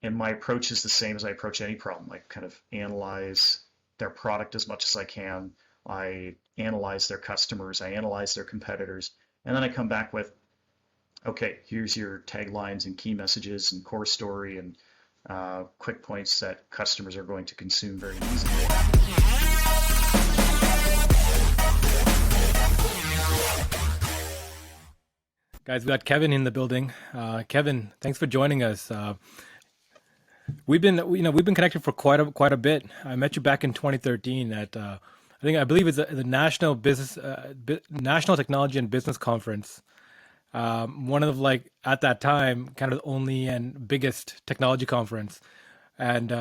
And my approach is the same as I approach any problem. I kind of analyze their product as much as I can. I analyze their customers. I analyze their competitors. And then I come back with, okay, here's your taglines and key messages and core story and quick points that customers are going to consume very easily. Guys, we got Kevin in the building. Kevin, thanks for joining us. We've been connected for quite a bit. I met you back in 2013 at I believe it's the National Technology and Business Conference. One of like at that time kind of only and biggest technology conference. And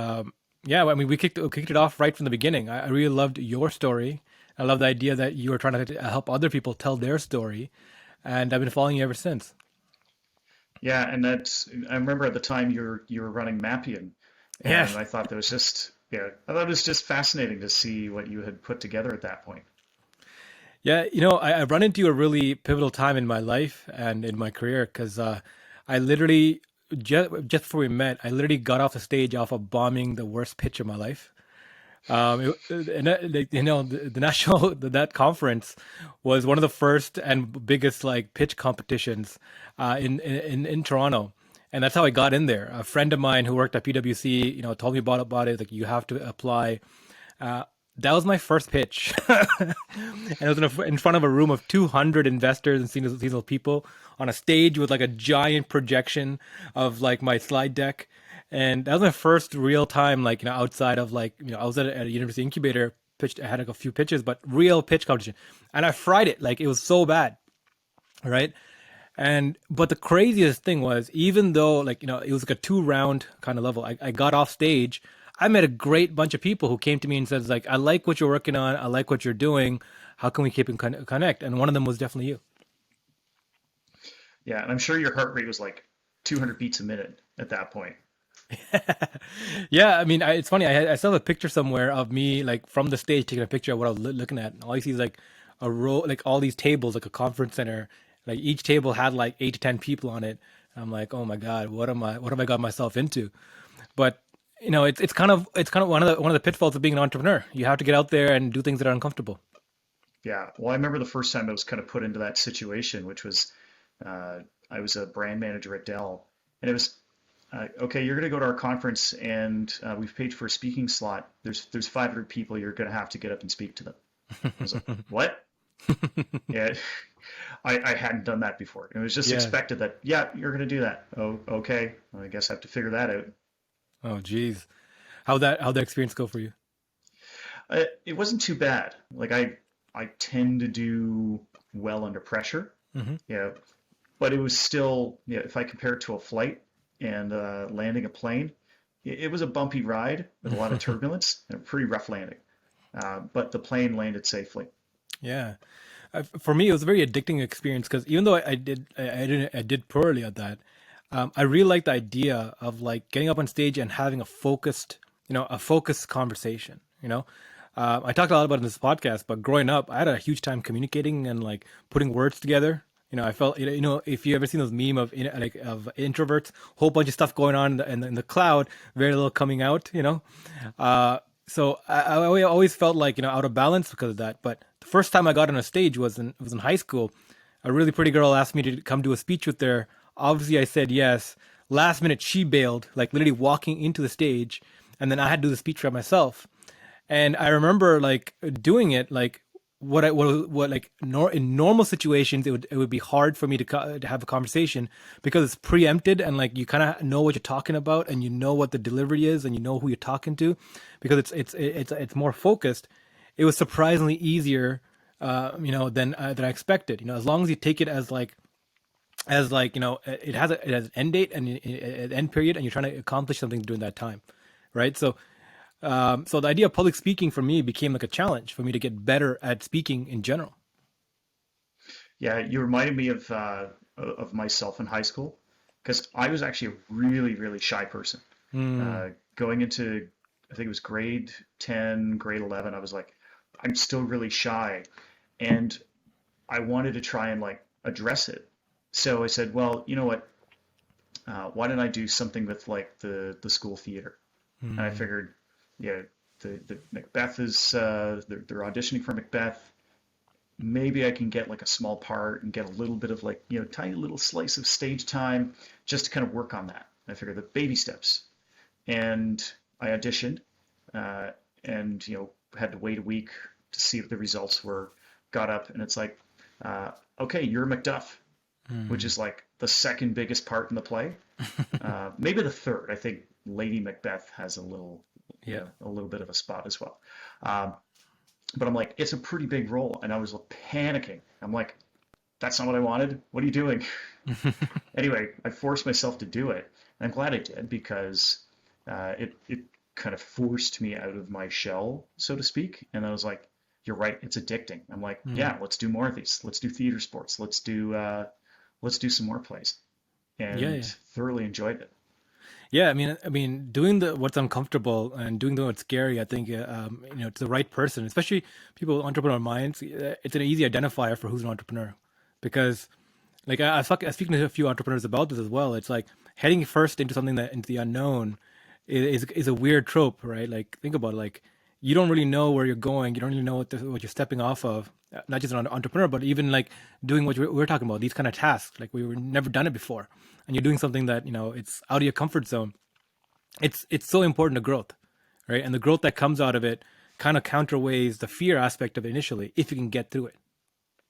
yeah, I mean we kicked it off right from the beginning. I really loved your story. I love the idea that you were trying to help other people tell their story, and I've been following you ever since. Yeah, and I remember at the time you were running Mapian, Yeah. and I thought it was just fascinating to see what you had put together at that point. Yeah, I've run into a really pivotal time in my life and in my career because I literally, just before we met, I literally got off the stage off of bombing the worst pitch of my life. The national that conference was one of the first and biggest like pitch competitions in Toronto, and that's how I got in there. A friend of mine who worked at PwC, told me about it. Like you have to apply. Uh, that was my first pitch, and it was in front of a room of 200 investors and seasonal people on a stage with like a giant projection of like my slide deck. And that was my first real time, like, outside of like, I was at a university incubator, pitched, I had like a few pitches, but real pitch competition. And I fried it. Like, it was so bad. Right. But the craziest thing was, even though like, it was like a 2 round kind of level, I got off stage. I met a great bunch of people who came to me and said, like, I like what you're working on. I like what you're doing. How can we keep in connect? And one of them was definitely you. Yeah, and I'm sure your heart rate was like 200 beats a minute at that point. Yeah, I mean, it's funny. I still have a picture somewhere of me, like from the stage, taking a picture of what I was looking at. And all I see is like a row, like all these tables, like a conference center. Like each table had like 8 to 10 people on it. I'm like, oh my God, what have I got myself into? But it's kind of one of the pitfalls of being an entrepreneur. You have to get out there and do things that are uncomfortable. Yeah, well, I remember the first time I was kind of put into that situation, which was uh, I was a brand manager at Dell, and it was okay. You're going to go to our conference, and we've paid for a speaking slot. There's 500 people. You're going to have to get up and speak to them. I was like, what? Yeah, I hadn't done that before. It was just Yeah. expected that, yeah, you're going to do that. Oh, okay. Well, I guess I have to figure that out. Oh, geez. How that experience go for you? It wasn't too bad. Like I tend to do well under pressure. Hmm. Yeah, but it was still, yeah, if I compare it to a flight and landing a plane, it was a bumpy ride with a lot of turbulence and a pretty rough landing. But the plane landed safely. Yeah. For me, it was a very addicting experience because even though I did poorly at that, I really liked the idea of like getting up on stage and having a focused conversation. I talked a lot about it in this podcast, but growing up, I had a huge time communicating and like putting words together. I felt, if you ever seen those meme of like of introverts, whole bunch of stuff going on in the cloud, very little coming out. So I always felt like out of balance because of that. But the first time I got on a stage was in high school. A really pretty girl asked me to come do a speech with her. Obviously, I said yes. Last minute, she bailed, like literally walking into the stage, and then I had to do the speech for myself. And I remember like doing it, like what like in normal situations it would be hard for me to have a conversation because it's preempted and like you kind of know what you're talking about and you know what the delivery is and you know who you're talking to because it's more focused. It was surprisingly easier, than I expected. As long as you take it as like it has an end date and an end period and you're trying to accomplish something during that time, right? So the idea of public speaking for me became like a challenge for me to get better at speaking in general. Yeah, you reminded me of myself in high school because I was actually a really, really shy person. Hmm. Going into, I think it was grade 10, grade 11, I was like, I'm still really shy. And I wanted to try and like address it. So I said, well, you know what? why don't I do something with like the school theater? And I Mm. figured, yeah, the Macbeth is they're auditioning for Macbeth. Maybe I can get like a small part and get a little bit of like, tiny little slice of stage time just to kind of work on that. I figured the baby steps. And I auditioned, uh, and had to wait a week to see what the results were. Got up and it's like, uh, okay, you're Macduff, which Mm. is like the second biggest part in the play. Maybe the third. I think Lady Macbeth has Yeah. a little bit of a spot as well. Um, but I'm like, it's a pretty big role, and I was panicking. I'm like, that's not what I wanted. What are you doing? Anyway, I forced myself to do it, and I'm glad I did because it kind of forced me out of my shell, so to speak. And I was like, you're right, it's addicting. I'm like, Mm. yeah, let's do more of these. Let's do theater sports. Let's do some more plays, Yeah, and yeah. thoroughly enjoyed it. Yeah, I mean, doing the what's uncomfortable and doing the what's scary, I think, to the right person, especially people with entrepreneur minds, it's an easy identifier for who's an entrepreneur, because, like, I was speaking to a few entrepreneurs about this as well. It's like heading first into something that into the unknown is a weird trope, right? Like, think about it, like you don't really know where you're going, you don't really know what you're stepping off of. Not just an entrepreneur, but even like doing what we're talking about, these kind of tasks, like we were never done it before, and you're doing something that it's out of your comfort zone. It's so important to growth, right? And the growth that comes out of it kind of counterweighs the fear aspect of it initially, if you can get through it.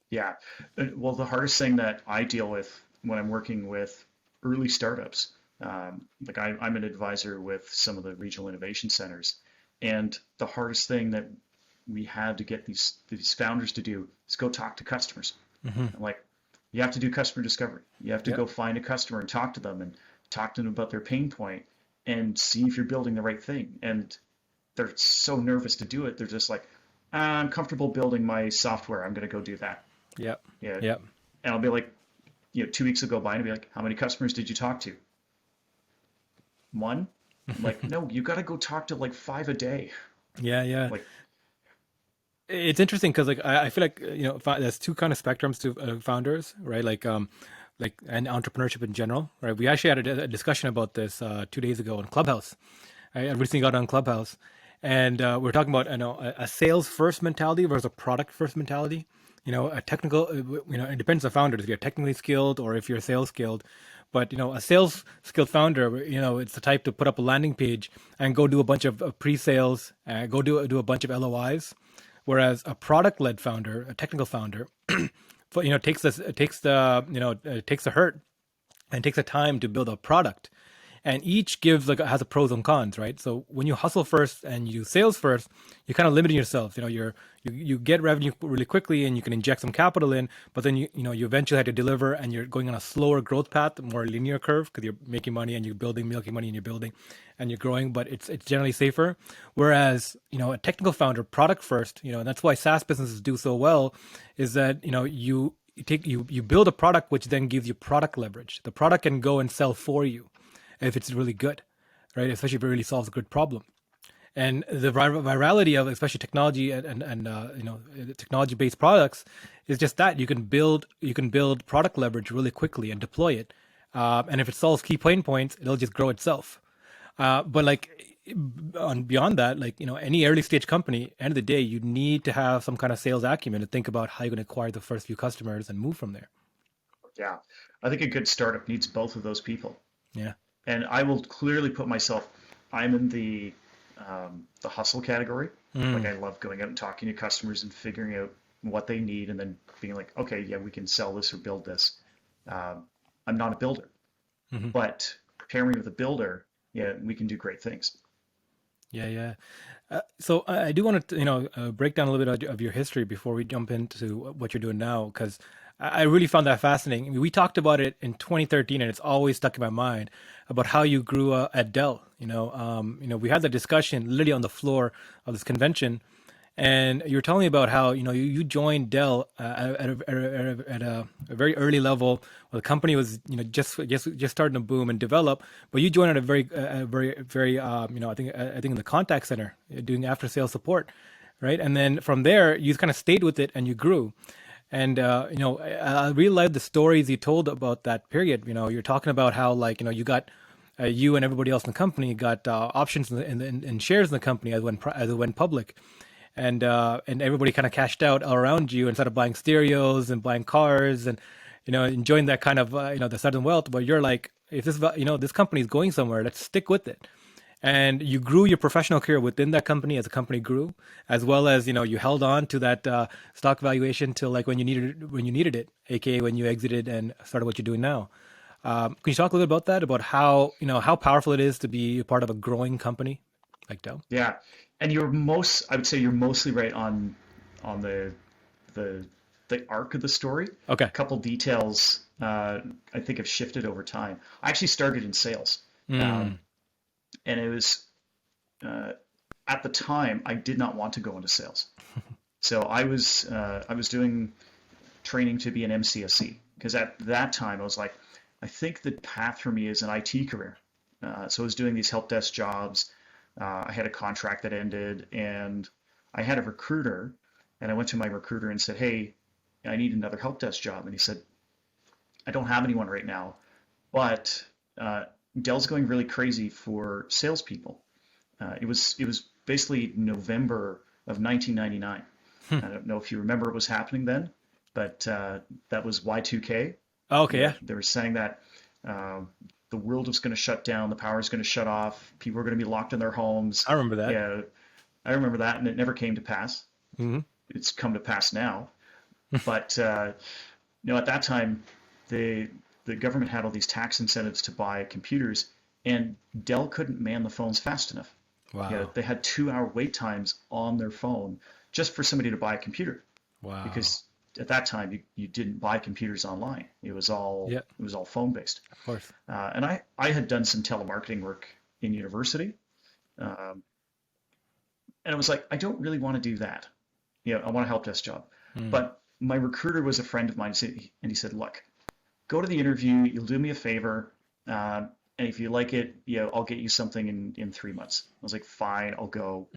Yeah. Well, the hardest thing that I deal with when I'm working with early startups, like I'm an advisor with some of the regional innovation centers, and the hardest thing that we had to get these founders to do is go talk to customers. Hmm. I'm like, you have to do customer discovery. You have to Yep. go find a customer and talk to them and talk to them about their pain point and see if you're building the right thing. And they're so nervous to do it. They're just like, I'm comfortable building my software. I'm going to go do that. Yep. Yeah. Yep. And I'll be like, 2 weeks will go by and I'll be like, how many customers did you talk to? One? I'm like, no, you got to go talk to like five a day. Yeah. Yeah. Like, It's interesting because like I feel like there's two kind of spectrums to founders, right? Like and entrepreneurship in general, right? We actually had a discussion about this 2 days ago on Clubhouse. I recently got on Clubhouse, and we are talking about a sales first mentality versus a product first mentality. A technical, it depends on founders if you're technically skilled or if you're sales skilled. But a sales skilled founder, it's the type to put up a landing page and go do a bunch of pre-sales, go do a bunch of LOIs. Whereas a product led founder, a technical founder, takes the hurt and takes the time to build a product, and each gives like has a pros and cons, right? So when you hustle first and you sales first, you're kind of limiting yourself. You get revenue really quickly and you can inject some capital in, but then you eventually have to deliver, and you're going on a slower growth path, more linear curve, because you're making money and you're building, making money and you're building and you're growing, but it's generally safer. Whereas a technical founder, product first, and that's why SaaS businesses do so well, is that you build a product which then gives you product leverage. The product can go and sell for you if it's really good, right? Especially if it really solves a good problem. And the virality of especially technology and technology based products is just that you can build product leverage really quickly and deploy it. And if it solves key pain points, it'll just grow itself. But like on beyond that, like any early stage company, end of the day, you need to have some kind of sales acumen to think about how you're going to acquire the first few customers and move from there. yeah, I think a good startup needs both of those people. Yeah. And I will clearly put myself, I'm in the hustle category. Like Mm. I love going out and talking to customers and figuring out what they need and then being like, okay, yeah, we can sell this or build this. I'm not a builder, Hmm. but pairing with a builder, yeah, we can do great things. Yeah, yeah. So I do want to, break down a little bit of your history before we jump into what you're doing now, because I really found that fascinating. I mean, we talked about it in 2013, and it's always stuck in my mind about how you grew at Dell. We had that discussion literally on the floor of this convention, and you were telling me about how you joined Dell at a very early level. Well, the company was just starting to boom and develop, but you joined at a very I think in the contact center doing after sales support, right? And then from there you kind of stayed with it and you grew. And I really like the stories you told about that period. You're talking about how like you got you and everybody else in the company got options in shares in the company as it went public, and everybody kind of cashed out around you and started buying stereos and buying cars and enjoying that kind of the sudden wealth. But you're like, if this company is going somewhere, let's stick with it. And you grew your professional career within that company as the company grew, as well as you held on to that stock valuation till like when you needed it, aka when you exited and started what you're doing now. Can you talk a little bit about that, about how powerful it is to be a part of a growing company like Dell? Yeah, and I would say you're mostly right on the the arc of the story. Okay. A couple details I think have shifted over time. I actually started in sales, um, Mm. and it was uh, at the time I did not want to go into sales. So I was doing training to be an MCSE because at that time I was like, I think the path for me is an IT career. So I was doing these help desk jobs. I had a contract that ended, and I had a recruiter, and I went to my recruiter and said, "Hey, I need another help desk job." And he said, "I don't have anyone right now, but Dell's going really crazy for salespeople." It was basically November of 1999. I don't know if you remember what was happening then, but that was Y2K. Oh, okay, yeah, They were saying that uh, the world was going to shut down, the power is going to shut off, people were going to be locked in their homes. I remember that. Yeah, I remember that, and it never came to pass. Hmm. It's come to pass now, but at that time, the government had all these tax incentives to buy computers, and Dell couldn't man the phones fast enough. Wow. They had 2 hour wait times on their phone just for somebody to buy a computer, Wow. because at that time you didn't buy computers online. Yeah, It was all phone based. of course. And I had done some telemarketing work in university, um, and I was like, I don't really want to do that. I want a help desk job. Mm. But my recruiter was a friend of mine, and he said, look, go to the interview. You'll do me a favor. And if you like it, I'll get you something in 3 months. I was like, fine, I'll go.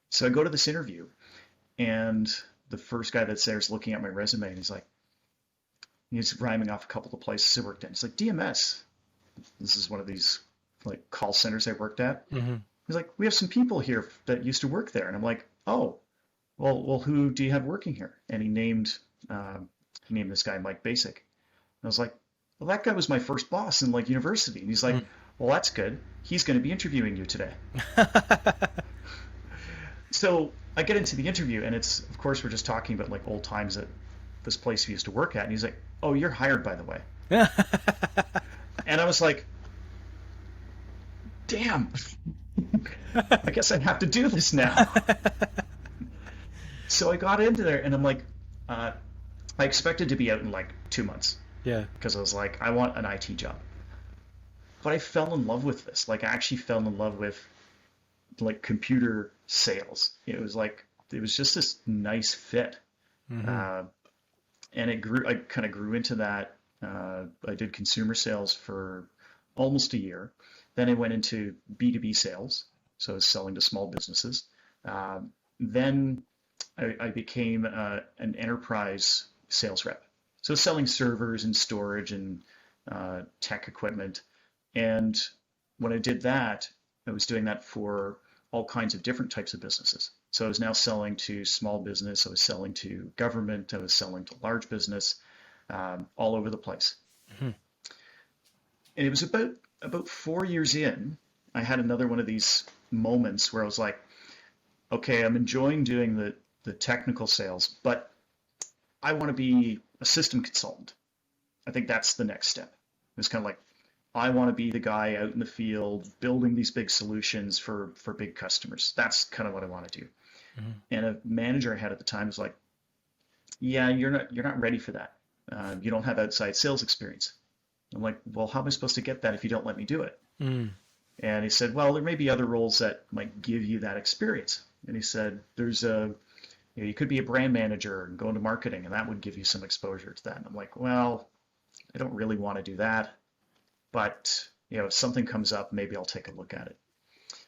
So I go to this interview, and the first guy that's there is looking at my resume, and he's rhyming off a couple of places I worked at. He's like, DMS. This is one of these like call centers I worked at. Hmm. He's like, we have some people here that used to work there, and I'm like, oh, well, who do you have working here? And he named this guy Mike Basic. And I was like, well, that guy was my first boss in like university. And he's like, well, that's good. He's going to be interviewing you today. So I get into the interview, and it's, of course, we're just talking about like old times at this place we used to work at. And he's like, oh, you're hired, by the way. And I was like, damn, I guess I have to do this now. So I got into there, and I'm like, uh, I expected to be out in like 2 months Yeah. because I was like, I want an IT job. But I fell in love with this. Like, I actually fell in love with like computer sales. It was just this nice fit. Hmm. Uh, and it grew, I kind of grew into that. I did consumer sales for almost a year. Then I went into B2B sales. So I was selling to small businesses. Then I became an enterprise sales rep. So selling servers and storage and tech equipment. And when I did that, I was doing that for all kinds of different types of businesses. So I was now selling to small business, I was selling to government, I was selling to large business, all over the place. Hmm. And it was about 4 years in, I had another one of these moments where I was like, okay, I'm enjoying doing the technical sales, but I want to be a system consultant. I think that's the next step. It was kind of like, I want to be the guy out in the field building these big solutions for big customers. That's kind of what I want to do. Hmm. And a manager I had at the time was like, yeah, you're not ready for that. You don't have outside sales experience. I'm like, well, how am I supposed to get that if you don't let me do it? Mm. And he said, well, there may be other roles that might give you that experience. And he said, you could be a brand manager and go into marketing, and that would give you some exposure to that. And I'm like, well, I don't really want to do that, but if something comes up, maybe I'll take a look at it.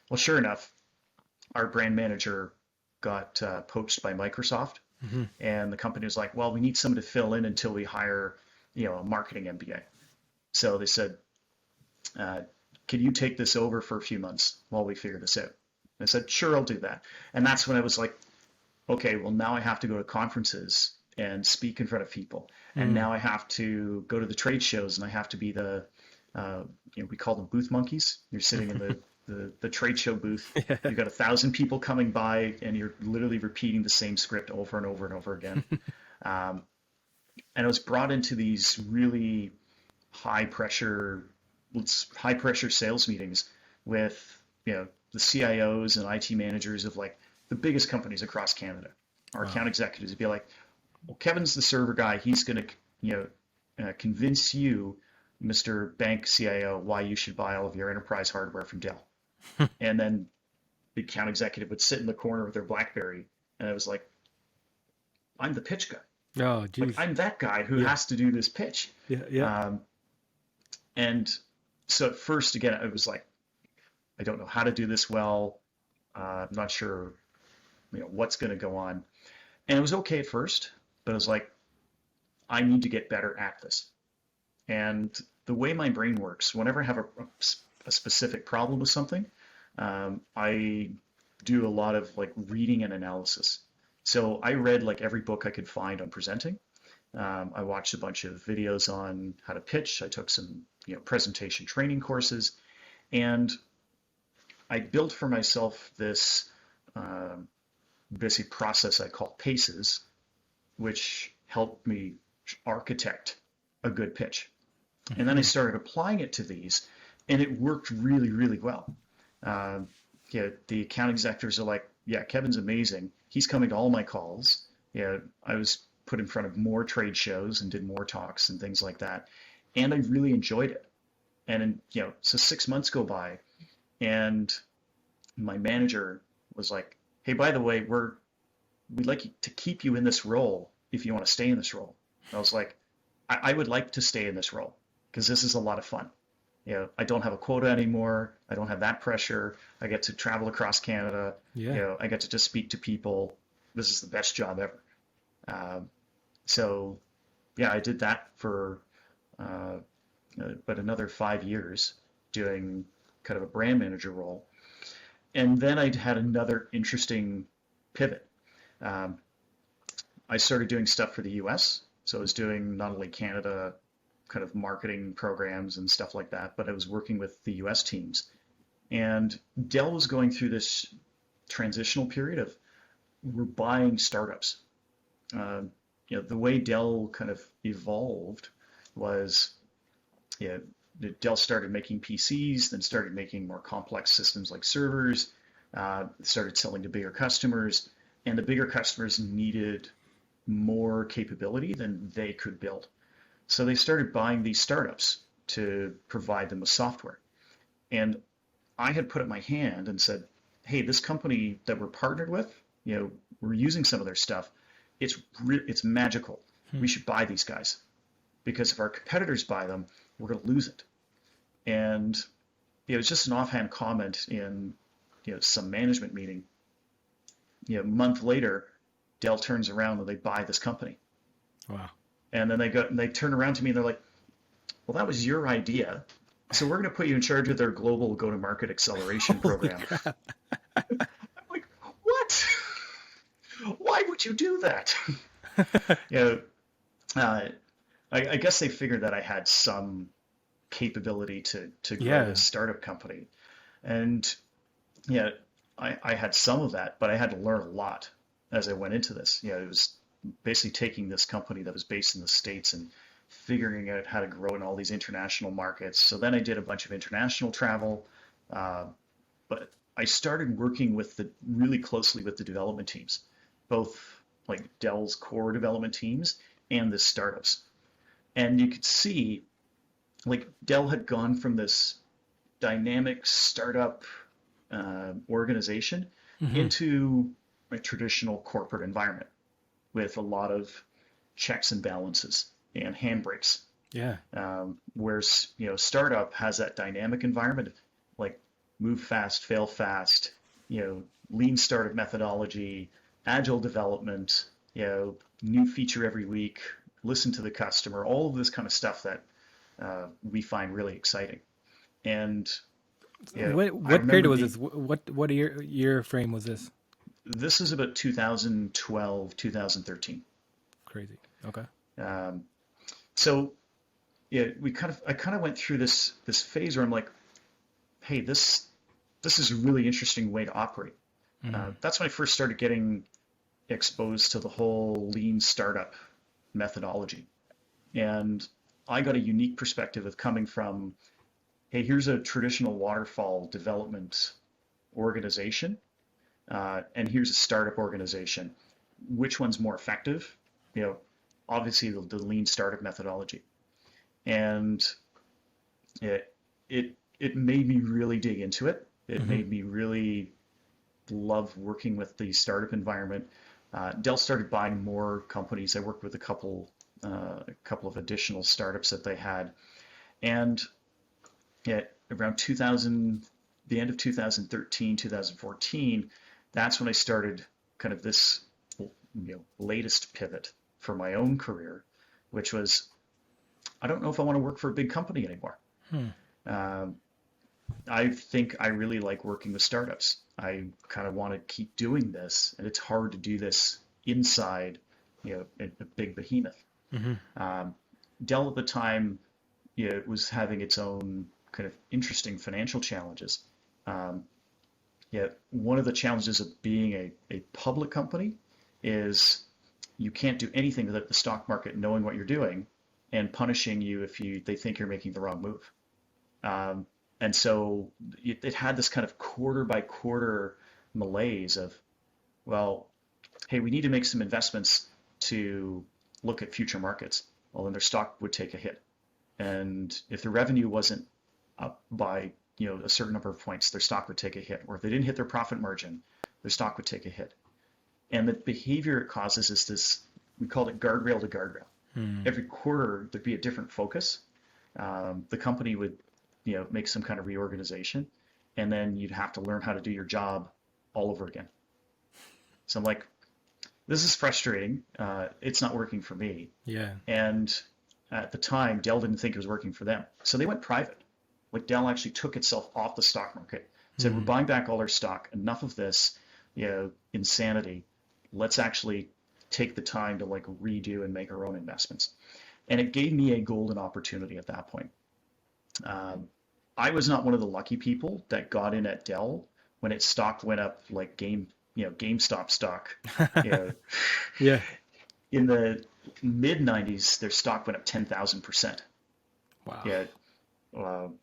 Well, sure enough, our brand manager got poached by Microsoft, Hmm. And the company was like, well, we need someone to fill in until we hire, a marketing MBA. So they said, uh, can you take this over for a few months while we figure this out? I said, sure, I'll do that. And that's when I was like, okay, well, now I have to go to conferences and speak in front of people. And Mm. now I have to go to the trade shows and I have to be uh, we call them booth monkeys. You're sitting in the trade show booth. Yeah. You've got 1,000 people coming by and you're literally repeating the same script over and over and over again. Um, and I was brought into these really high pressure, high pressure sales meetings with, the CIOs and IT managers of like the biggest companies across Canada. Our Wow. account executives would be like, well, Kevin's the server guy. He's going to, convince you, Mr. Bank CIO, why you should buy all of your enterprise hardware from Dell. And then the account executive would sit in the corner with their BlackBerry, and I was like, I'm the pitch guy. Oh, Like geez. I'm that guy who Yeah. has to do this pitch. Yeah. Yeah. Um, and so at first, again, I was like, I don't know how to do this well. I'm not sure, what's going to go on. And it was okay at first, but I was like, I need to get better at this. And the way my brain works, whenever I have a specific problem with something, I do a lot of like reading and analysis. So I read like every book I could find on presenting. I watched a bunch of videos on how to pitch. I took some, presentation training courses, and I built for myself this basic process I call PACES, which helped me architect a good pitch. And then I Hmm. started applying it to these, and it worked really, really well. Uh, the account executives are like, yeah, Kevin's amazing. He's coming to all my calls. Yeah, I was put in front of more trade shows and did more talks and things like that. And I really enjoyed it. And, so 6 months go by, and my manager was like, hey, by the way, we'd like to keep you in this role if you want to stay in this role. And I was like, I would like to stay in this role because this is a lot of fun. I don't have a quota anymore. I don't have that pressure. I get to travel across Canada. Yeah. I get to just speak to people. This is the best job ever. Um, so, yeah, I did that for uh, but another 5 years doing kind of a brand manager role. And then I had another interesting pivot. Um, I started doing stuff for the US. So I was doing not only Canada kind of marketing programs and stuff like that, but I was working with the US teams. And Dell was going through this transitional period of we're buying startups. Uh, the way Dell kind of evolved was, yeah, Dell started making PCs, then started making more complex systems like servers, started selling to bigger customers, and the bigger customers needed more capability than they could build. So they started buying these startups to provide them with software. And I had put up my hand and said, hey, this company that we're partnered with, we're using some of their stuff. It's magical. Hmm. We should buy these guys because if our competitors buy them, we're going to lose it. And it was just an offhand comment in some management meeting. A month later, Dell turns around and they buy this company. Wow. And then they turn around to me and they're like, well, that was your idea. So we're going to put you in charge of their global go-to-market acceleration Holy program. crap. I'm like, what? Why would you do that? you know, uh, I guess they figured that I had some capability to grow Yeah. this startup company. And yeah, I had some of that, but I had to learn a lot as I went into this. It was basically taking this company that was based in the States and figuring out how to grow in all these international markets. So then I did a bunch of international travel, uh, but I started working with really closely with the development teams, both like Dell's core development teams and the startups. And you could see like Dell had gone from this dynamic startup organization Hmm. into a traditional corporate environment with a lot of checks and balances and handbrakes. Yeah. Whereas startup has that dynamic environment, like move fast, fail fast, lean startup methodology, agile development. new feature every week, listen to the customer, all of this kind of stuff that we find really exciting. And I What period remember was this? What year frame was this? this is about 2012, 2013. Crazy. Okay. Um, so I kind of went through this phase where I'm like, hey, this is a really interesting way to operate. That's when I first started getting exposed to the whole lean startup methodology. And I got a unique perspective of coming from, hey, here's a traditional waterfall development organization, and here's a startup organization. Which one's more effective? Obviously the lean startup methodology. And it it made me really dig into it. It Mm-hmm. made me really love working with the startup environment. Dell started buying more companies. I worked with a couple of additional startups that they had, and around 2000, the end of 2013, 2014, that's when I started kind of this, latest pivot for my own career, which was I don't know if I want to work for a big company anymore. Hmm. Um, I think I really like working with startups. I kind of want to keep doing this, and it's hard to do this inside, a big behemoth. Mm-hmm. Um, Dell at the time, was having its own kind of interesting financial challenges. Um, One of the challenges of being a public company is you can't do anything without the stock market knowing what you're doing and punishing you if they think you're making the wrong move. Um, and so it had this kind of quarter by quarter malaise of, well, hey, we need to make some investments to look at future markets. Well, then their stock would take a hit. And if the revenue wasn't up by, a certain number of points, their stock would take a hit. Or if they didn't hit their profit margin, their stock would take a hit. And the behavior it causes is this, we called it guardrail to guardrail. Hmm. Every quarter, there'd be a different focus. The company would, make some kind of reorganization, and then you'd have to learn how to do your job all over again. So I'm like, this is frustrating. It's not working for me. Yeah. And at the time, Dell didn't think it was working for them. So they went private. Like Dell actually took itself off the stock market, said, we're Hmm. buying back all our stock. Enough of this, insanity. Let's actually take the time to like redo and make our own investments. And it gave me a golden opportunity at that point. Um, I was not one of the lucky people that got in at Dell when its stock went up like GameStop stock. You know, Yeah. in the mid 90s, their stock went up 10,000%. Wow. Yeah,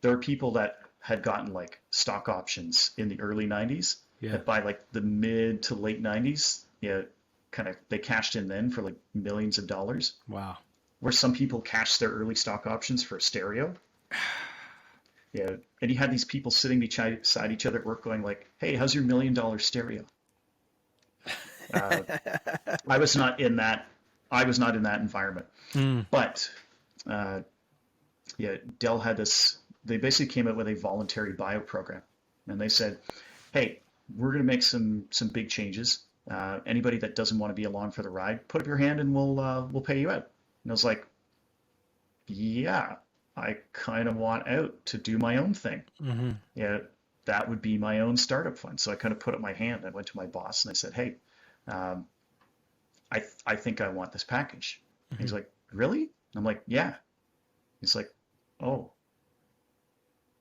there are people that had gotten like stock options in the early 90s Yeah. that by like the mid to late 90s, kind of they cashed in then for like millions of dollars, Wow. where some people cashed their early stock options for a stereo. And you had these people sitting beside each other at work going like, hey, how's your $1 million stereo? Uh, I was not in that. I was not in that environment. Hmm. But uh, Dell had this. They basically came out with a voluntary buyout program, and they said, "Hey, we're going to make some big changes. Anybody that doesn't want to be along for the ride, put up your hand, and we'll pay you out." And I was like, "Yeah, I kind of want out to do my own thing. Mm-hmm. Yeah, that would be my own startup fund." So I kind of put up my hand. I went to my boss and I said, "Hey, um, I think I want this package." And Mm-hmm. he's like, "Really?" And I'm like, "Yeah." He's like, "Oh,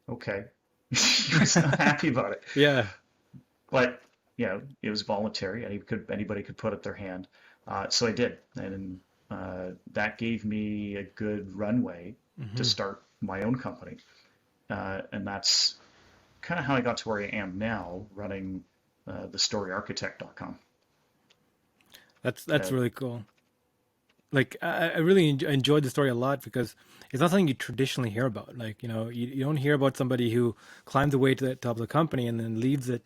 okay." He was not happy about it, Yeah. but it was voluntary. Anybody could put up their hand. So I did, and that gave me a good runway to Mm-hmm. start my own company, and that's kind of how I got to where I am now, running thestoryarchitect.com. That's Uh, really cool. Like I really enjoyed the story a lot because it's not something you traditionally hear about. Like you don't hear about somebody who climbed the way to the top of the company and then leaves it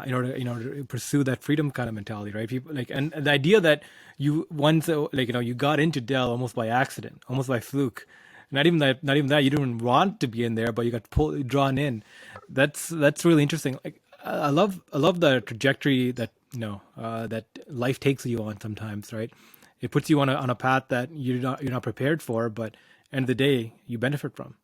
in order to pursue that freedom kind of mentality, right? People like and the idea that you once like you got into Dell almost by accident, almost by fluke. Not even that. You didn't want to be in there, but you got drawn in. That's really interesting. Like I love the trajectory that that life takes you on sometimes, right? It puts you on a path that you're not prepared for, but end of the day, you benefit from.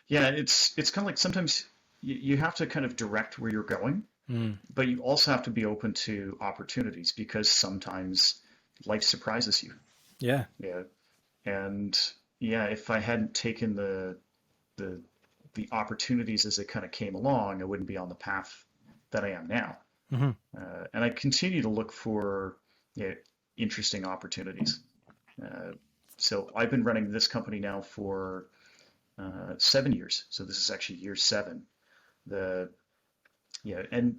Yeah, it's kind of like sometimes you have to kind of direct where you're going, Mm. but you also have to be open to opportunities because sometimes life surprises you. Yeah. Yeah. And yeah, if I hadn't taken the the opportunities as they kind of came along, I wouldn't be on the path that I am now. Hmm. And I continue to look for, yeah, interesting opportunities. Uh, so I've been running this company now for 7 years. So this is actually year seven. The Yeah, and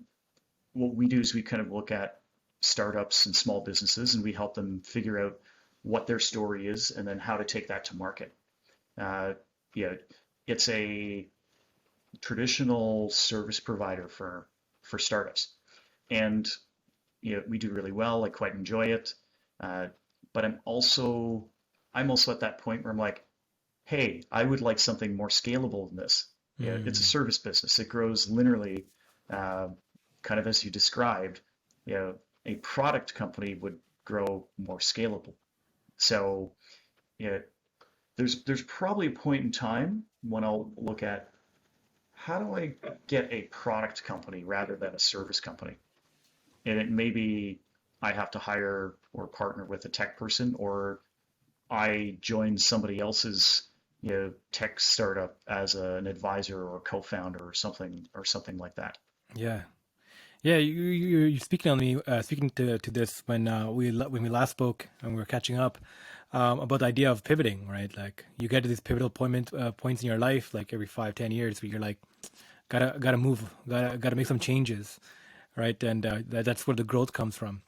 what we do is we kind of look at startups and small businesses, and we help them figure out what their story is and then how to take that to market. Uh, yeah, it's a traditional service provider for startups, and we do really well. I quite enjoy it, uh, but I'm also at that point where I'm like, hey, I would like something more scalable than this. Yeah, it's a Mm. service business. It grows linearly, uh, kind of as you described. You know, a product company would grow more scalable. So, yeah, there's probably a point in time when I'll look at how do I get a product company rather than a service company? And it may be I have to hire or partner with a tech person, or I join somebody else's tech startup as an advisor or a co-founder or something like that. Yeah. Yeah, you're speaking on me, speaking to this when when we last spoke and we were catching up about the idea of pivoting, right? Like you get to these pivotal points in your life, like every 5, 10 years, where you're like, gotta move, gotta make some changes, right? And that's where the growth comes from.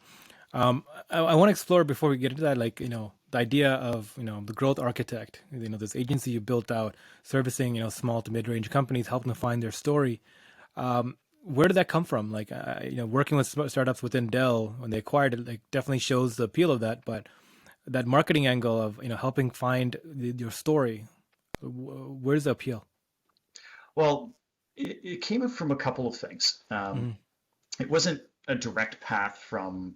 I want to explore before we get into that, like the idea of the growth architect. This agency you built out, servicing small to mid range companies, helping them find their story. Where did that come from? Like, working with startups within Dell when they acquired it, like, definitely shows the appeal of that. But that marketing angle of helping find your story, where's the appeal? Well, it came up from a couple of things. Hmm. It wasn't a direct path from,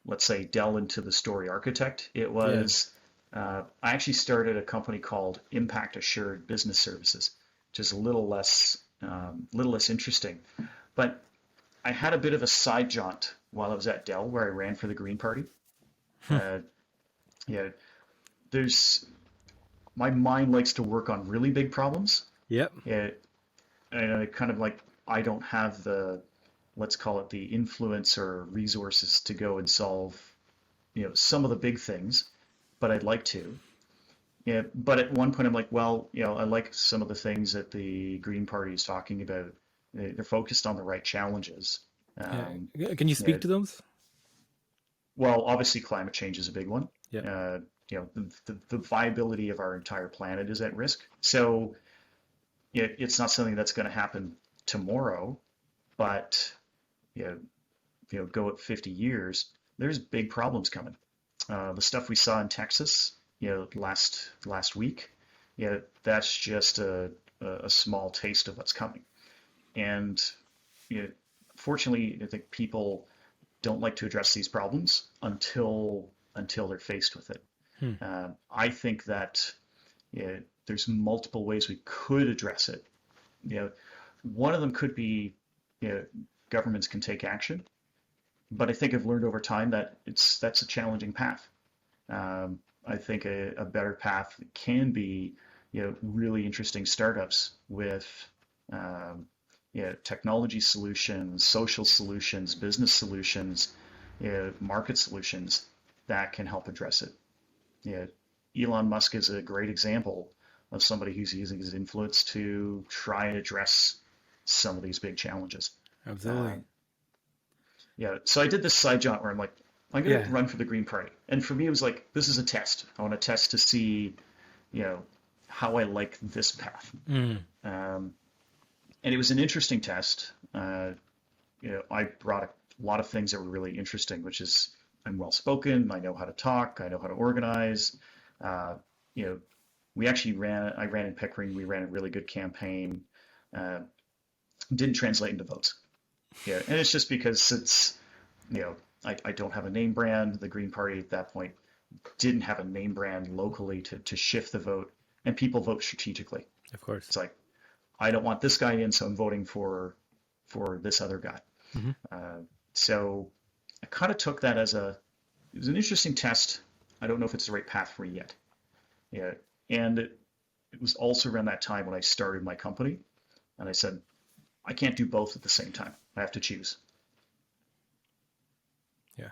let's say, Dell into the story architect. It Yeah. was I actually started a company called Impact Assured Business Services, which is a little less interesting. But I had a bit of a side jaunt while I was at Dell, where I ran for the Green Party. Uh, yeah, there's my mind likes to work on really big problems. Yep. Yeah, and I kind of like I don't have the, let's call it, the influence or resources to go and solve some of the big things, but I'd like to. Yeah, but at one point I'm like, well, I like some of the things that the Green Party is talking about. They're focused on the right challenges. Um, Yeah. Can you yeah, speak to those? well, obviously climate change is a big one. Yeah. The viability of our entire planet is at risk. So it's not something that's going to happen tomorrow, but you know, go at 50 years, there's big problems coming. The stuff we saw in Texas, last week, that's just a small taste of what's coming. And you know, fortunately, I think people don't like to address these problems until they're faced with it. Hmm. I think that there's multiple ways we could address it. You know, One of them could be, governments can take action, but I think I've learned over time that that's a challenging path. I think a better path can be, really interesting startups with, um, technology solutions, social solutions, business solutions, market solutions that can help address it. Yeah, Elon Musk is a great example of somebody who's using his influence to try and address some of these big challenges. Absolutely. Um, yeah, so I did this side jaunt where I'm like, I'm going to Yeah. run for the Green Party. And for me, it was like, this is a test. I want to test to see, you know, how I like this path. Mm. Um, and it was an interesting test. I brought a lot of things that were really interesting, which is I'm well spoken, I know how to talk, I know how to organize. Uh, you know, I ran in Pickering, we ran a really good campaign. Uh, didn't translate into votes. Yeah, and it's just because you know, I don't have a name brand. The Green Party at that point didn't have a name brand locally to shift the vote, and people vote strategically. Of course. It's like, I don't want this guy in, so I'm voting for this other guy. Hmm. Uh, so I kind of took that as it was an interesting test. I don't know if it's the right path for me yet. Yeah, and it was also around that time when I started my company, and I said, I can't do both at the same time. I have to choose. Yeah.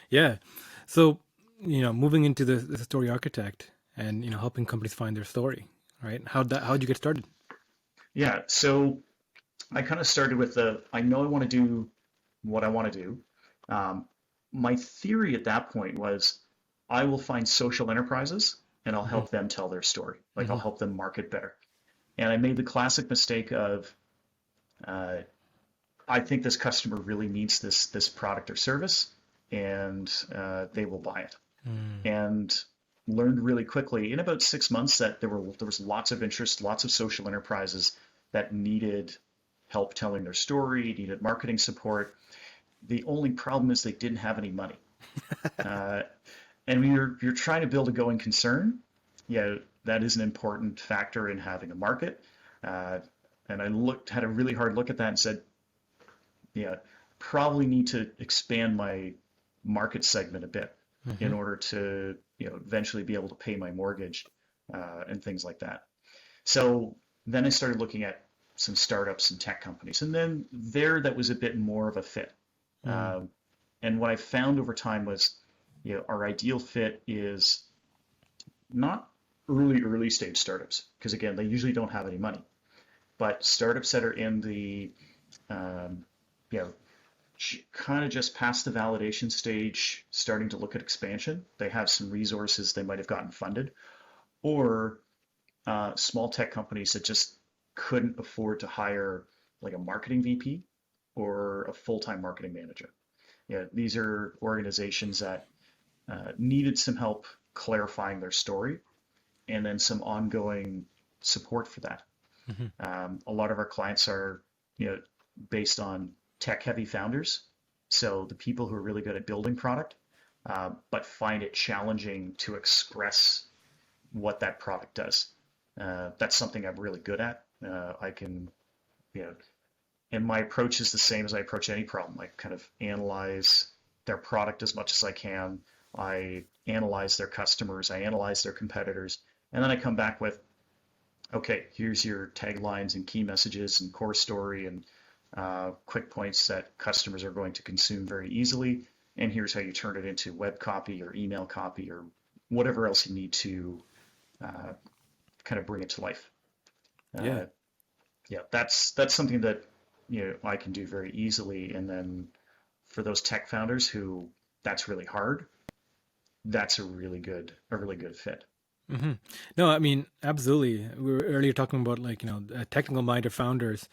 Yeah. So, moving into the story architect and, helping companies find their story, right? How'd you get started? Yeah, so I kind of started with I know I want to do what I want to do. Um, my theory at that point was I will find social enterprises and I'll Hmm. help them tell their story. Like I'll Hmm. help them market better. And I made the classic mistake of uh, I think this customer really needs this product or service, and they will buy it. Mm. And learned really quickly in about 6 months that there was lots of interest, lots of social enterprises that needed help telling their story, needed marketing support. The only problem is they didn't have any money. Uh, and when you're trying to build a going concern, yeah, that is an important factor in having a market. Uh, and I had a really hard look at that and said, yeah, probably need to expand my market segment a bit in Hmm. order to, eventually be able to pay my mortgage and things like that. So then I started looking at some startups and tech companies, and then that was a bit more of a fit. Mm. Um, and what I found over time was, our ideal fit is not early stage startups, because again, they usually don't have any money, but startups that are in the um, you know kind of just past the validation stage, starting to look at expansion. They have some resources, they might have gotten funded, or small tech companies that just couldn't afford to hire like a marketing VP or a full-time marketing manager. Yeah, these are organizations that needed some help clarifying their story and then some ongoing support for that. Hmm. A lot of our clients are, you know, based on tech-heavy founders, so the people who are really good at building product, but find it challenging to express what that product does. That's something I'm really good at. I can, you know, and my approach is the same as I approach any problem. I kind of analyze their product as much as I can. I analyze their customers. I analyze their competitors, and then I come back with, okay, here's your taglines and key messages and core story and quick points that customers are going to consume very easily. And here's how you turn it into web copy or email copy or whatever else you need to uh, kind of bring it to life. Yeah. Uh, yeah, that's something that I can do very easily. And then for those tech founders who that's really hard, that's a really good fit. Hmm. No, I mean, absolutely. We were earlier talking about like, technical minded founders.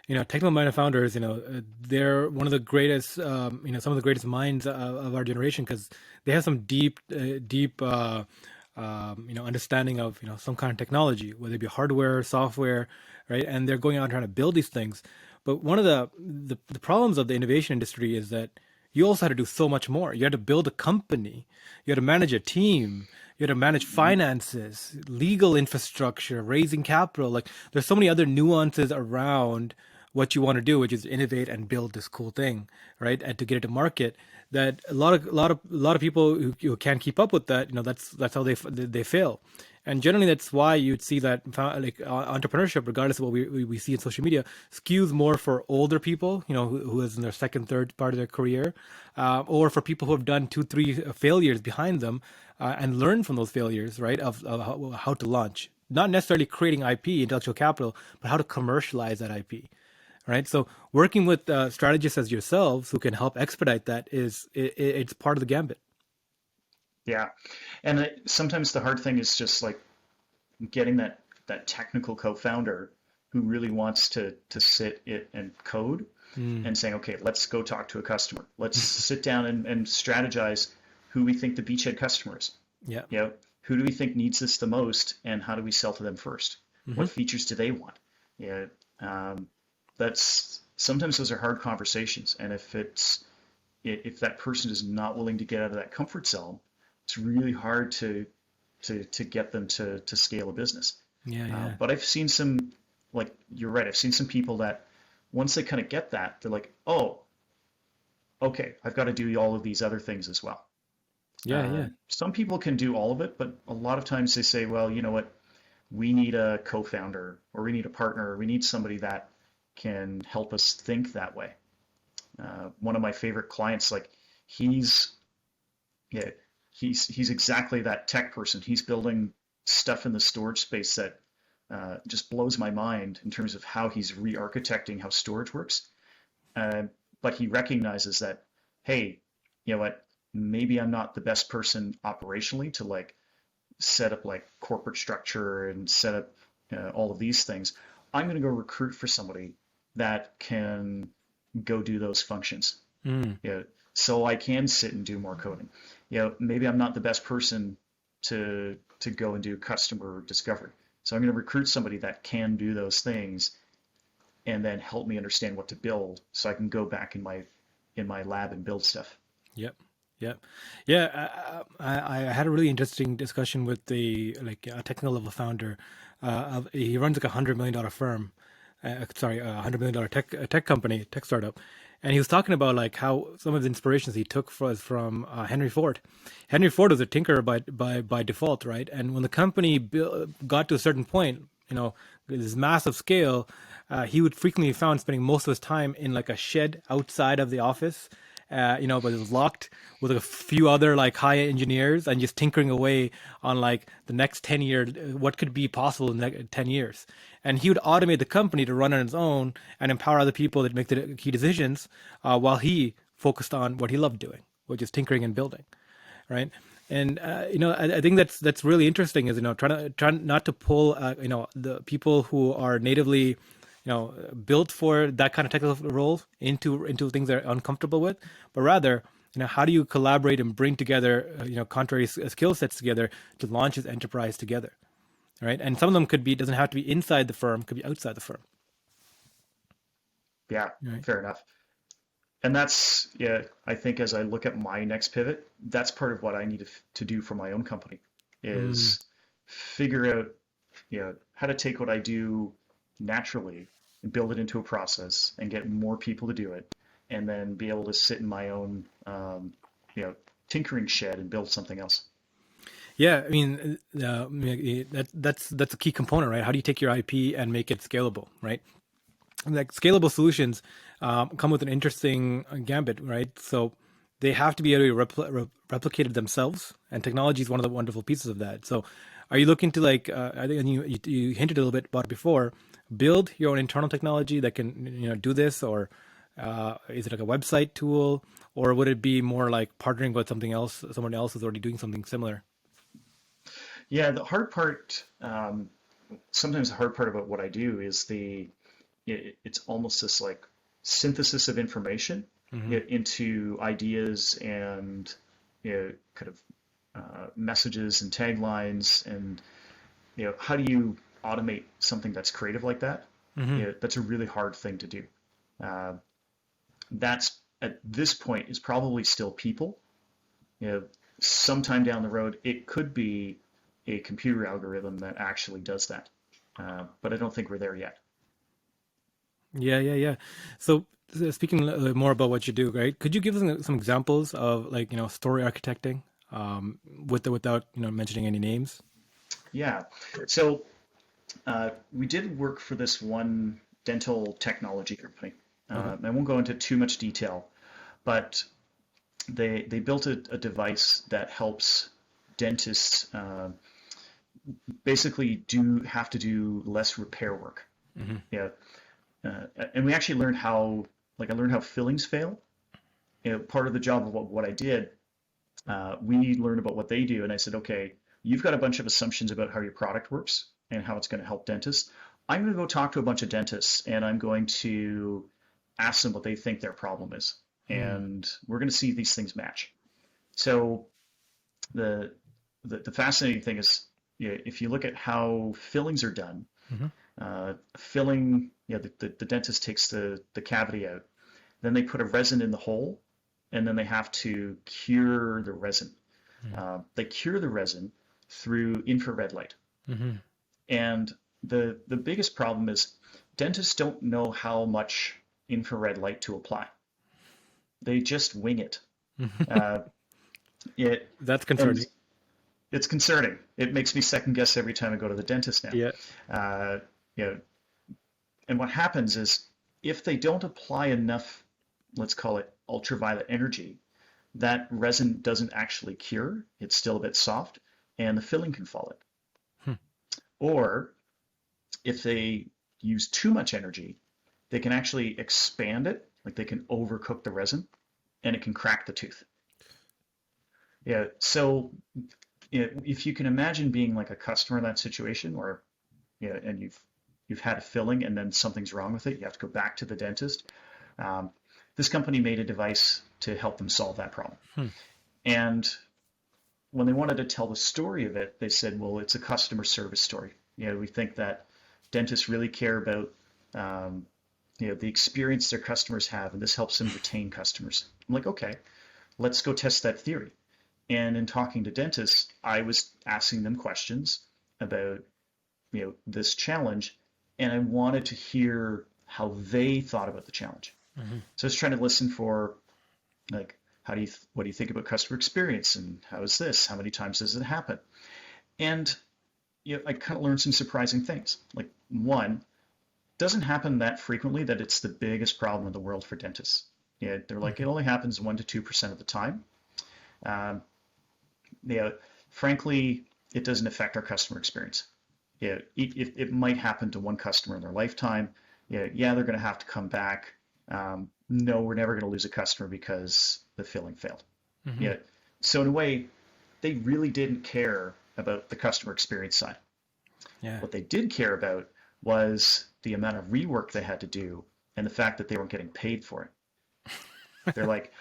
Technical minded founders, they're one of the greatest, some of the greatest minds of our generation because they have some deep, understanding of, some kind of technology, whether it be hardware, software, right? And they're going out and trying to build these things. But one of the problems of the innovation industry is that you also had to do so much more. You had to build a company, you had to manage a team, you had to manage Mhm. finances, legal infrastructure, raising capital. Like there's so many other nuances around what you want to do, which is innovate and build this cool thing, right? And to get it to market, that a lot of people who can't keep up with that, that's how they fail. And generally, that's why you'd see that entrepreneurship, regardless of what we see in social media, skews more for older people, who is in their second, third part of their career, or for people who have done two, three failures behind them and learn from those failures, right? Of how to launch, not necessarily creating IP, intellectual capital, but how to commercialize that IP, right? So working with strategists as yourselves who can help expedite that it's part of the gambit. Yeah, and sometimes the hard thing is just like getting that technical co-founder who really wants to sit it and code Mm. and saying, okay, let's go talk to a customer. Let's sit down and strategize who we think the beachhead customer is. Yeah. Who do we think needs this the most, and how do we sell to them first? Hmm. What features do they want? Yeah, that's sometimes those are hard conversations, and if it's if that person is not willing to get out of that comfort zone, it's really hard to get them to scale a business. Yeah, yeah. But I've seen some, like you're right, I've seen some people that once they kind of get that, they're like, oh, okay, I've got to do all of these other things as well. Yeah, yeah. Some people can do all of it, but a lot of times they say, well, you know what, we need a co-founder or we need a partner or we need somebody that can help us think that way. One of my favorite clients, like he's yeah, he's exactly that tech person. He's building stuff in the storage space that just blows my mind in terms of how he's re-architecting how storage works. Uh, but he recognizes that, hey, you know what? Maybe I'm not the best person operationally to like set up like corporate structure and set up all of these things. I'm going to go recruit for somebody that can go do those functions. Mm. You know, so I can sit and do more coding. You know, maybe I'm not the best person to go and do customer discovery. So I'm going to recruit somebody that can do those things and then help me understand what to build so I can go back in my lab and build stuff. Yep. Yep. Yeah. I had a really interesting discussion with the like a technical level founder. He runs like $100 million firm. Sorry, $100 million tech company, tech startup. And he was talking about like how some of the inspirations he took was from Henry Ford. Henry Ford was a tinkerer by default, right? And when the company got to a certain point, this massive scale, he would frequently be found spending most of his time in like a shed outside of the office, but it was locked with like, a few other like high engineers and just tinkering away on like the next 10 years, what could be possible in the next 10 years. And he would automate the company to run on its own and empower other people that make the key decisions while he focused on what he loved doing, which is tinkering and building, right? And I think that's really interesting. Is try not to pull the people who are natively built for that kind of technical role into things they're uncomfortable with, but rather how do you collaborate and bring together contrary skill sets together to launch this enterprise together, right? And some of them doesn't have to be inside the firm, could be outside the firm, Yeah, right? fair enough. And that's, yeah, I think as I look at my next pivot, that's part of what I need to do for my own company Mm. is figure out, how to take what I do naturally and build it into a process and get more people to do it, and then be able to sit in my own, you know, tinkering shed and build something else. Yeah, I mean, that's a key component, right? How do you take your IP and make it scalable, right? Like scalable solutions come with an interesting gambit, right? So they have to be able to be replicated themselves, and technology is one of the wonderful pieces of that. So, are you looking to like? I think you hinted a little bit about it before. Build your own internal technology that can do this, or is it like a website tool, or would it be more like partnering with something else, someone else is already doing something similar? Yeah, the hard part, sometimes the hard part about what I do is it's almost this like synthesis of information Hmm. into ideas and kind of messages and taglines, and how do you automate something that's creative like that? Hmm. That's a really hard thing to do. Uh, that's at this point is probably still people. You know, sometime down the road, it could be a computer algorithm that actually does that. But I don't think we're there yet. Yeah, yeah, yeah. So, speaking a little bit more about what you do, right? Could you give us some examples of like story architecting, without mentioning any names? Yeah. So we did work for this one dental technology company. Okay. I won't go into too much detail, but they built a device that helps dentists basically do have to do less repair work. Hmm. Yeah, and we actually learned how I learned how fillings fail. Part of the job of what I did, we learned about what they do, and I said, okay, you've got a bunch of assumptions about how your product works and how it's going to help dentists. I'm going to go talk to a bunch of dentists, and I'm going to ask them what they think their problem is, Hmm. and we're going to see if these things match. So the the fascinating thing is, if you look at how fillings are done, Hmm. filling, the dentist takes the cavity out, then they put a resin in the hole, and then they have to cure the resin. They cure the resin through infrared light. Mm-hmm. And the biggest problem is dentists don't know how much infrared light to apply. They just wing it. Uh, it That's and concerning. it's concerning. It makes me second guess every time I go to the dentist now. Yeah. Uh, you know, and what happens is if they don't apply enough, let's call it ultraviolet energy, that resin doesn't actually cure. It's still a bit soft, and the filling can fall in. Hmm. Or if they use too much energy, they can actually expand it, like they can overcook the resin, and it can crack the tooth. Yeah. So if you can imagine being like a customer in that situation, where and you've had a filling and then something's wrong with it, you have to go back to the dentist. Um, this company made a device to help them solve that problem. Hmm. And when they wanted to tell the story of it, they said, well, it's a customer service story. We think that dentists really care about the experience their customers have, and this helps them retain customers. I'm like, okay, let's go test that theory. And in talking to dentists, I was asking them questions about this challenge, and I wanted to hear how they thought about the challenge. Mm-hmm. So I was trying to listen for like, what do you think about customer experience, and how is this? How many times does it happen? And I kind of learned some surprising things. Like, one, doesn't happen that frequently that it's the biggest problem in the world for dentists. They're like, it only happens 1% to 2% of the time. Um, Frankly, it doesn't affect our customer experience. It might happen to one customer in their lifetime. They're going to have to come back. No, we're never going to lose a customer because the filling failed. Mm-hmm. So in a way, they really didn't care about the customer experience side. Yeah. What they did care about was the amount of rework they had to do and the fact that they weren't getting paid for it. They're like,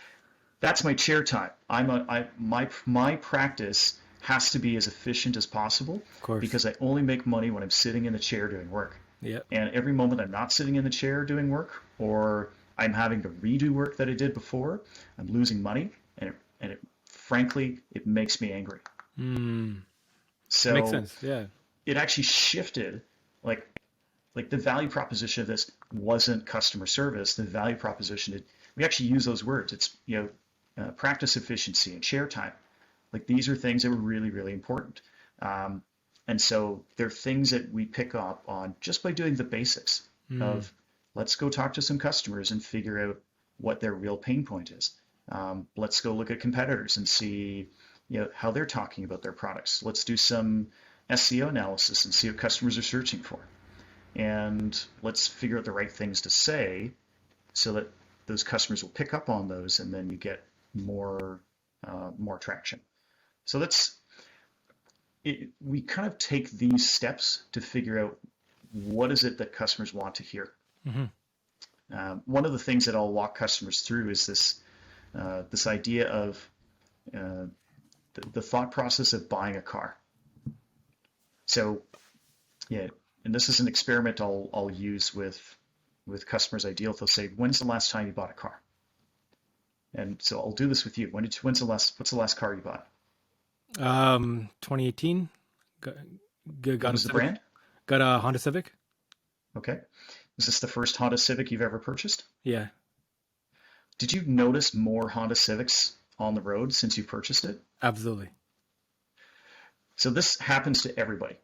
that's my chair time. My practice has to be as efficient as possible, Of course. because I only make money when I'm sitting in the chair doing work. Yeah. And every moment I'm not sitting in the chair doing work, or I'm having to redo work that I did before, I'm losing money, and frankly, it makes me angry. Mm. Makes So sense. Yeah. it actually shifted, like the value proposition of this wasn't customer service. The value proposition, we actually use those words. It's practice efficiency and chair time. Like, these are things that were really, really important. And so they're things that we pick up on just by doing the basics of, let's go talk to some customers and figure out what their real pain point is. Let's go look at competitors and see how they're talking about their products. Let's do some SEO analysis and see what customers are searching for. And let's figure out the right things to say so that those customers will pick up on those, and then you get more traction. So we kind of take these steps to figure out what is it that customers want to hear. Mm-hmm. One of the things that I'll walk customers through is this idea of the thought process of buying a car. So, and this is an experiment I'll use with customers I deal with. They'll say, "When's the last time you bought a car?" And so I'll do this with you. What's the last car you bought? 2018. Got What a was the Civic. brand? Got a Honda Civic. Okay. Is this the first Honda Civic you've ever purchased? Yeah. Did you notice more Honda Civics on the road since you purchased it? Absolutely. So this happens to everybody.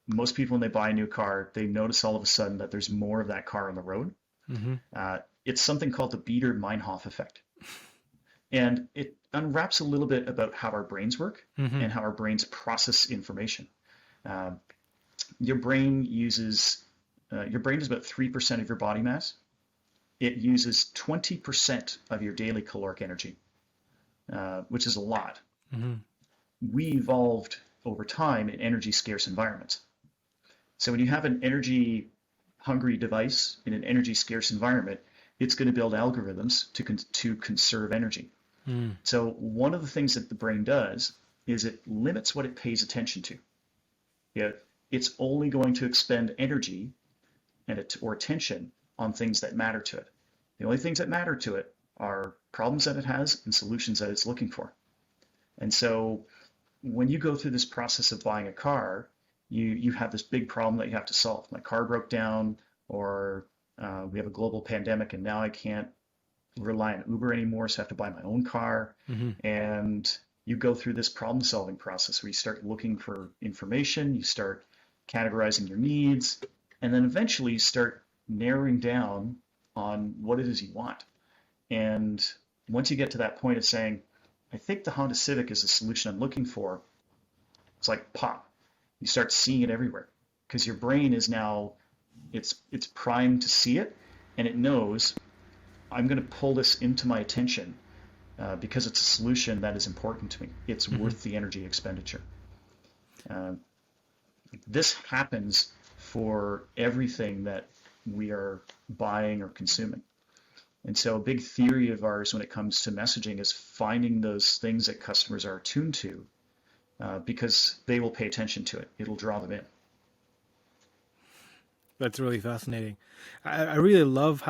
Most people, when they buy a new car, they notice all of a sudden that there's more of that car on the road. Mm-hmm. It's something called the Bieder-Meinhof effect. And it unwraps a little bit about how our brains work Mm-hmm. and how our brains process information. Your brain is about 3% of your body mass. It uses 20% of your daily caloric energy, which is a lot. Mm-hmm. We evolved over time in energy scarce environments. So when you have an energy hungry device in an energy scarce environment, it's going to build algorithms to conserve energy. Mm. So one of the things that the brain does is it limits what it pays attention to. It's only going to expend energy or attention on things that matter to it. The only things that matter to it are problems that it has and solutions that it's looking for. And so when you go through this process of buying a car, you have this big problem that you have to solve. My car broke down, or we have a global pandemic, and now I can't rely on Uber anymore, so I have to buy my own car. Hmm. And you go through this problem solving process where you start looking for information, you start categorizing your needs, and then eventually you start narrowing down on what it is you want. And once you get to that point of saying, I think the Honda Civic is the solution I'm looking for, it's like pop. You start seeing it everywhere because your brain is now it's primed to see it, and it knows I'm going to pull this into my attention because it's a solution that is important to me. It's Hmm. worth the energy expenditure. Uh, this happens for everything that we are buying or consuming. And so a big theory of ours when it comes to messaging is finding those things that customers are attuned to because they will pay attention to it. It'll draw them in. That's really fascinating. I really love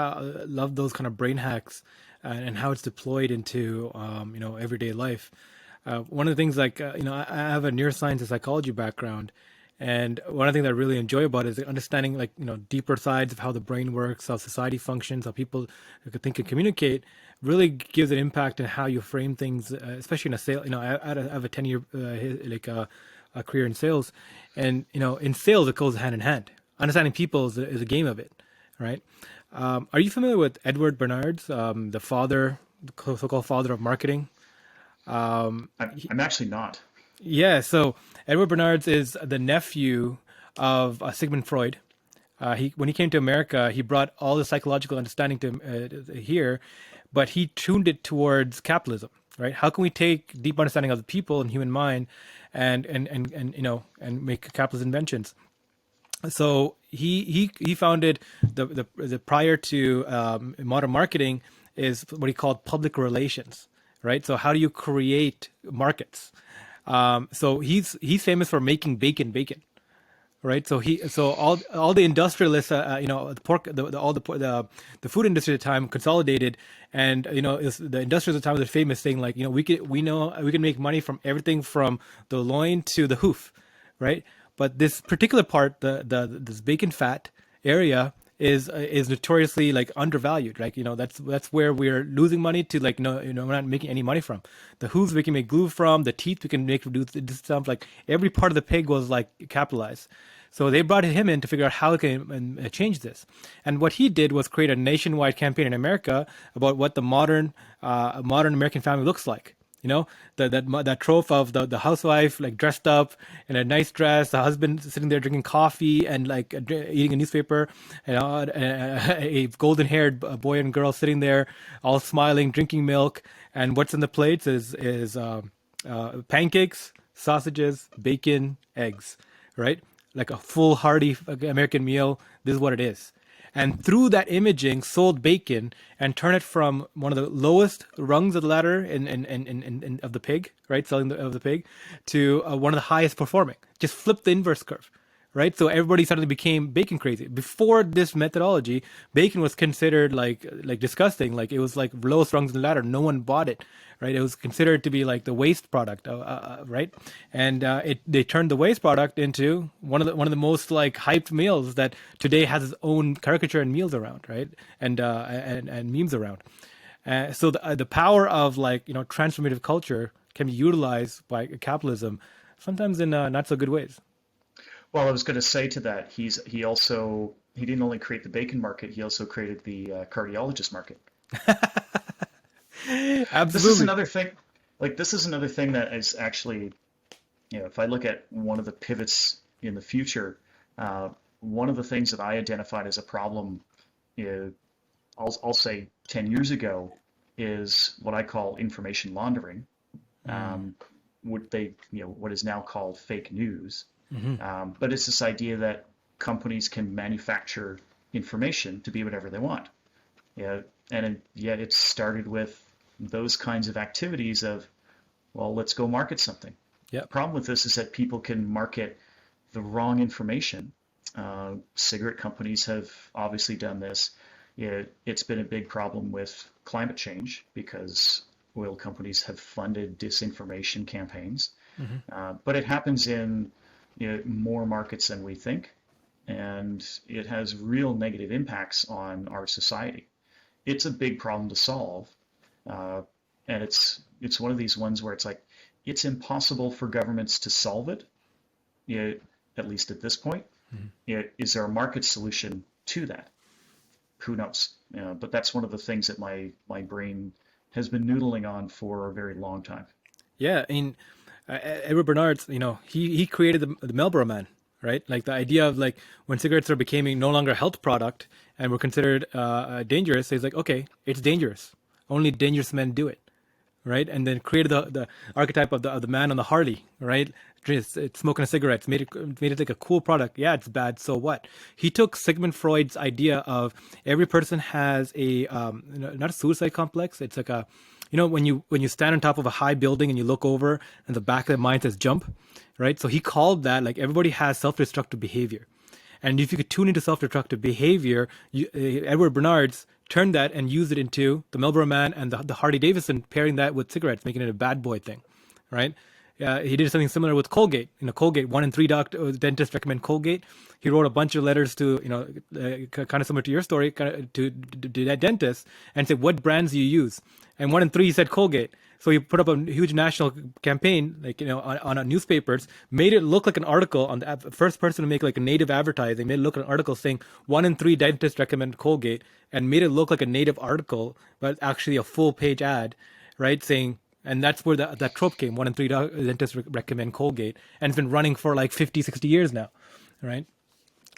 those kind of brain hacks, and how it's deployed into everyday life. One of the things, like, I have a neuroscience and psychology background, and one of the things I really enjoy about it is understanding, like, deeper sides of how the brain works, how society functions, how people could think and communicate. Really gives an impact on how you frame things, especially in a sale. I have a 10-year a career in sales, and in sales it goes hand in hand. Understanding people is a game of it, right? Are you familiar with Edward Bernard's, the father, the so-called father of marketing? I'm actually not. Yeah, so Edward Bernard's is the nephew of Sigmund Freud. When he came to America, he brought all the psychological understanding to here, but he tuned it towards capitalism, right? How can we take deep understanding of the people and human mind, and make capitalist inventions? So he founded the prior to modern marketing is what he called public relations, right? So how do you create markets? So he's famous for making bacon, right? So all the industrialists, the pork, all the food industry at the time consolidated, and the industrialists at the time was famous saying, like, we can make money from everything from the loin to the hoof, right? But this particular part, this bacon fat area is notoriously, like, undervalued, right? That's where we're losing money to, like, we're not making any money from. The hooves we can make glue from, the teeth we can make do this stuff. Like, every part of the pig was, like, capitalized. So they brought him in to figure out how it can change this. And what he did was create a nationwide campaign in America about what the modern American family looks like. That trope of the housewife, like, dressed up in a nice dress, the husband sitting there drinking coffee and, like, eating a newspaper, a golden haired boy and girl sitting there all smiling, drinking milk, and what's in the plates is pancakes, sausages, bacon, eggs, right? Like a full hearty American meal. This is what it is. And through that imaging, sold bacon and turn it from one of the lowest rungs of the ladder of the pig, right, selling of the pig, to one of the highest performing. Just flip the inverse curve, right? So everybody suddenly became bacon crazy. Before this methodology, bacon was considered like disgusting. Like, it was like lowest rungs in the ladder. No one bought it, right? It was considered to be like the waste product, right? And they turned the waste product into one of the most, like, hyped meals that today has its own caricature and meals around, right? And memes around. So the power of, like, transformative culture can be utilized by capitalism, sometimes in not so good ways. Well, I was going to say to that, he didn't only create the bacon market, he also created the cardiologist market. This is Absolutely. another thing, this is another thing that is actually, if I look at one of the pivots in the future, uh, one of the things that I identified as a problem, uh, I'll say 10 years ago, is what I call information laundering, Mm. what is now called fake news. Hmm. But it's this idea that companies can manufacture information to be whatever they want. Yeah, and yet it started with those kinds of activities of, well, let's go market something. The Yep. problem with this is that people can market the wrong information. Cigarette companies have obviously done this. It's been a big problem with climate change because oil companies have funded disinformation campaigns. Hmm. But it happens in more markets than we think, and it has real negative impacts on our society. It's a big problem to solve, uh, and it's one of these ones where it's like it's impossible for governments to solve it, you know, at least at this point. Hmm. Is there a market solution to that? Who knows? But that's one of the things that my brain has been noodling on for a very long time. Yeah, I mean, Edward Bernard's, he created the Melbourne Man, right? Like the idea of like when cigarettes are becoming no longer a health product and were considered dangerous, he's like, okay, it's dangerous. Only dangerous men do it, right? And then created the archetype of the man on the Harley, right? It's smoking cigarettes, made it like a cool product. Yeah, it's bad. So what? He took Sigmund Freud's idea of every person has a not a suicide complex. It's like a when you stand on top of a high building and you look over and the back of the mind says jump, right? So he called that like everybody has self-destructive behavior. And if you could tune into self-destructive behavior, Edward Bernard's turned that and used it into the Melbourne Man and the Harley Davidson, pairing that with cigarettes, making it a bad boy thing, right? He did something similar with Colgate. Colgate, 1 in 3 dentists recommend Colgate. He wrote a bunch of letters to, kind of similar to your story, to that dentist and said, what brands do you use? And 1 in 3 said Colgate. So he put up a huge national campaign, like, on newspapers, made it look like an article on the first person to make like a native advertising, made it look like an article saying 1 in 3 dentists recommend Colgate, and made it look like a native article, but actually a full page ad, right? Saying, and that's where that trope came. 1 in 3 dentists recommend Colgate, and it's been running for like 50, 60 years now, right?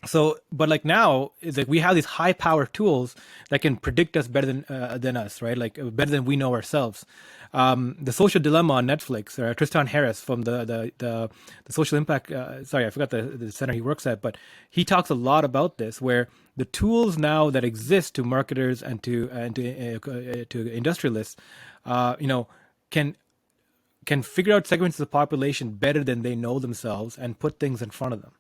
So, but like now, it's like we have these high power tools that can predict us better than us, right? Like better than we know ourselves. The Social Dilemma on Netflix, Tristan Harris from the Social Impact. Sorry, I forgot the center he works at, but he talks a lot about this, where the tools now that exist to marketers and to industrialists, can figure out segments of the population better than they know themselves and put things in front of them,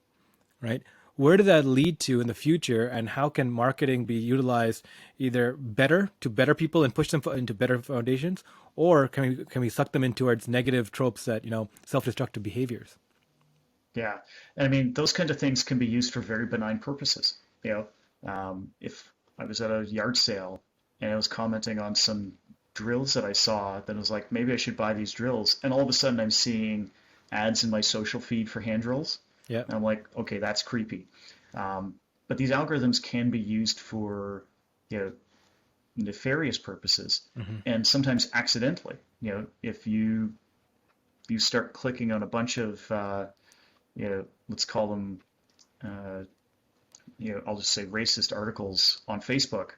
right? Where did that lead to in the future, and how can marketing be utilized either better to better people and push them into better foundations, or can we suck them in towards negative tropes that self-destructive behaviors? Yeah, and I mean those kind of things can be used for very benign purposes. If I was at a yard sale and I was commenting on some drills that I saw, then I was like, maybe I should buy these drills, and all of a sudden I'm seeing ads in my social feed for hand drills. Yeah. And I'm like, okay, that's creepy. But these algorithms can be used for, you know, nefarious purposes, Hmm. and sometimes accidentally. If you start clicking on a bunch of, let's call them, uh, I'll just say racist articles on Facebook.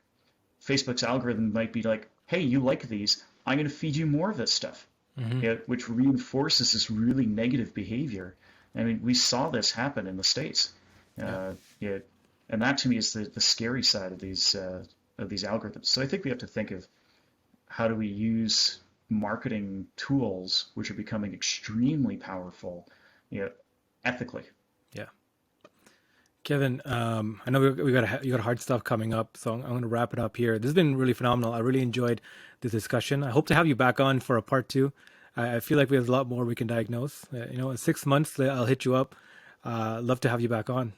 Facebook's algorithm might be like, hey, you like these, I'm going to feed you more of this stuff, Hmm. which reinforces this really negative behavior. I mean, we saw this happen in the States. Yeah. Yeah, and that to me is the scary side of these algorithms. So I think we have to think of how do we use marketing tools, which are becoming extremely powerful, ethically. Yeah. Kevin, I know you got hard stuff coming up, so I'm going to wrap it up here. This has been really phenomenal. I really enjoyed this discussion. I hope to have you back on for a part two. I feel like we have a lot more we can diagnose. In 6 months, I'll hit you up. Love to have you back on.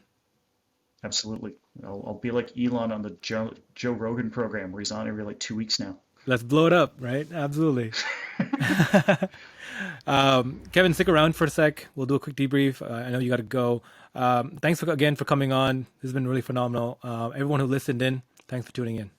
Absolutely. I'll be like Elon on the Joe Rogan program, where he's on every like 2 weeks now. Let's blow it up, right? Absolutely. Kevin, stick around for a sec. We'll do a quick debrief. I know you got to go. Thanks again for coming on. This has been really phenomenal. Everyone who listened in, thanks for tuning in.